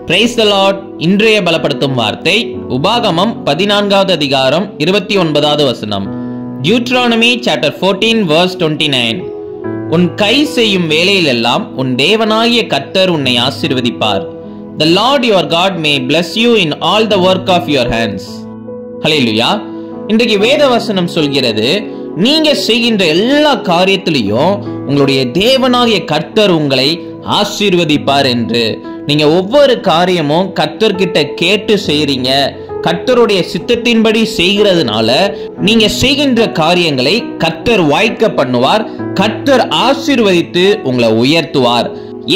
Praise the Lord. இன்றைய பலப்படுத்தும் வார்த்தை உபாகமம் 14வது அதிகாரம் 29வது வசனம். Deuteronomy chapter 14 verse 29. உன் கை செய்யும் வேலையிலெல்லாம் உன் தேவனாகிய கர்த்தர் உன்னை ஆசீர்வதிப்பார். The Lord your God may bless you in all the work of your hands. ஹல்லேலூயா. இன்றைக்கு வேத வசனம் சொல்கிறது, நீங்க செய்கின்ற எல்லா காரியத்திலையும் உங்களுடைய தேவனாகிய கர்த்தர் உங்களை ஆசீர்வதிப்பார் என்று. நீங்க ஒவ்வொரு காரியமும் கர்த்தர்கிட்ட கேட்டு செய்றீங்க, கர்த்தருடைய சித்தத்தின்படி செய்கிறதுனால நீங்க செய்கின்ற காரியங்களை கர்த்தர் வாய்க்க பண்ணுவார், கர்த்தர் ஆசீர்வதித்து உங்களை உயர்த்துவார்.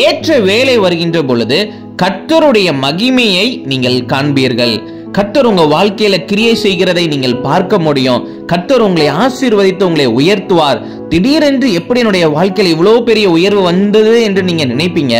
ஏற்ற வேலை வருகின்ற பொழுது கர்த்தருடைய மகிமையை நீங்கள் காண்பீர்கள். கர்த்தர் உங்க வாழ்க்கையில கிரியை செய்கிறதை நீங்கள் பார்க்க முடியும். கர்த்தர் உங்களை ஆசீர்வதித்து உங்களை உயர்த்துவார். திடீரென்று எப்படி என்னுடைய வாழ்க்கையில் இவ்வளவு பெரிய உயர்வு வந்தது என்று நீங்க நினைப்பீங்க.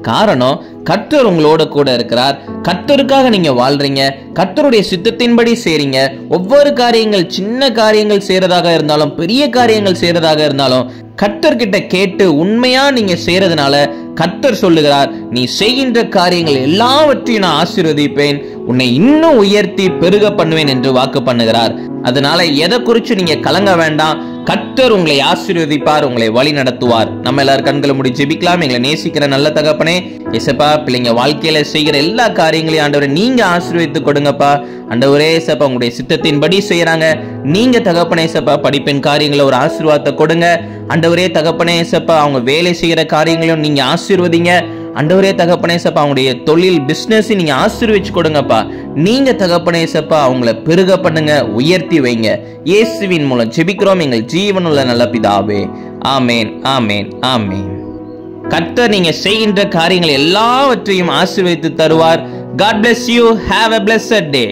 காரணம், கர்த்தர் உங்களோட கூட இருக்கிறார். கர்த்தருக்காக நீங்க வாழ்றீங்க, கர்த்தருடைய சித்தத்தின்படி செய்றீங்க. ஒவ்வொரு காரியங்கள், சின்ன காரியங்கள் செய்யறதாக இருந்தாலும் பெரிய காரியங்கள் செய்யறதாக இருந்தாலும் கர்த்தர்கிட்ட கேட்டு உண்மையா நீங்க செய்யறதுனால கர்த்தர் சொல்லுகிறார், நீ செய்கின்ற காரியங்கள் எல்லாவற்றையும் நான் ஆசீர்வதிப்பேன், உன்னை இன்னும் உயர்த்தி பெருக பண்ணுவேன் என்று வாக்கு பண்ணுகிறார். அதனால எதை குறித்து நீங்க கலங்க வேண்டாம். கர்த்தர் உங்களை ஆசீர்வதிப்பார், உங்களை வழி நடத்துவார். நம்ம எல்லாரும் கண்களை மூடி ஜெபிக்கலாம். எங்களை நேசிக்கிற நல்ல தகப்பனே, ஏசப்பா, பிள்ளைங்க வாழ்க்கையில செய்கிற எல்லா காரியங்களையும் ஆண்டவரே நீங்க ஆசீர்வதித்து கொடுங்கப்பா. ஆண்டவரே ஏசப்பா, உங்களுடைய சித்தத்தின்படி செய்யறாங்க. நீங்க தகப்பனே ஏசப்பா, படிப்பின் காரியங்களை ஒரு ஆசீர்வாதத்தை கொடுங்க. ஆண்டவரே தகப்பனே ஏசப்பா, அவங்க வேலை செய்யற காரியங்களையும் நீங்க ஆசீர்வதிங்க. ஆண்டவரே தகப்பனே ஏசப்பா, அவங்களுடைய தொழில் பிசினஸ் நீங்க ஆசீர்வதிச்சு கொடுங்கப்பா. நீங்க தகப்பனே ஏசப்பா, அவங்கள பெருக பண்ணுங்க, உயர்த்தி வைங்க. இயேசுவின் மூலம் ஜெபிக்கிறோம் எங்கள் ஜீவனுள்ள நல்ல பிதாவே. ஆமேன், ஆமேன், ஆமேன். கர்த்தர் நீங்க செய்கின்ற காரியங்கள் எல்லாவற்றையும் ஆசீர்வதித்து தருவார். God bless you. Have a blessed day.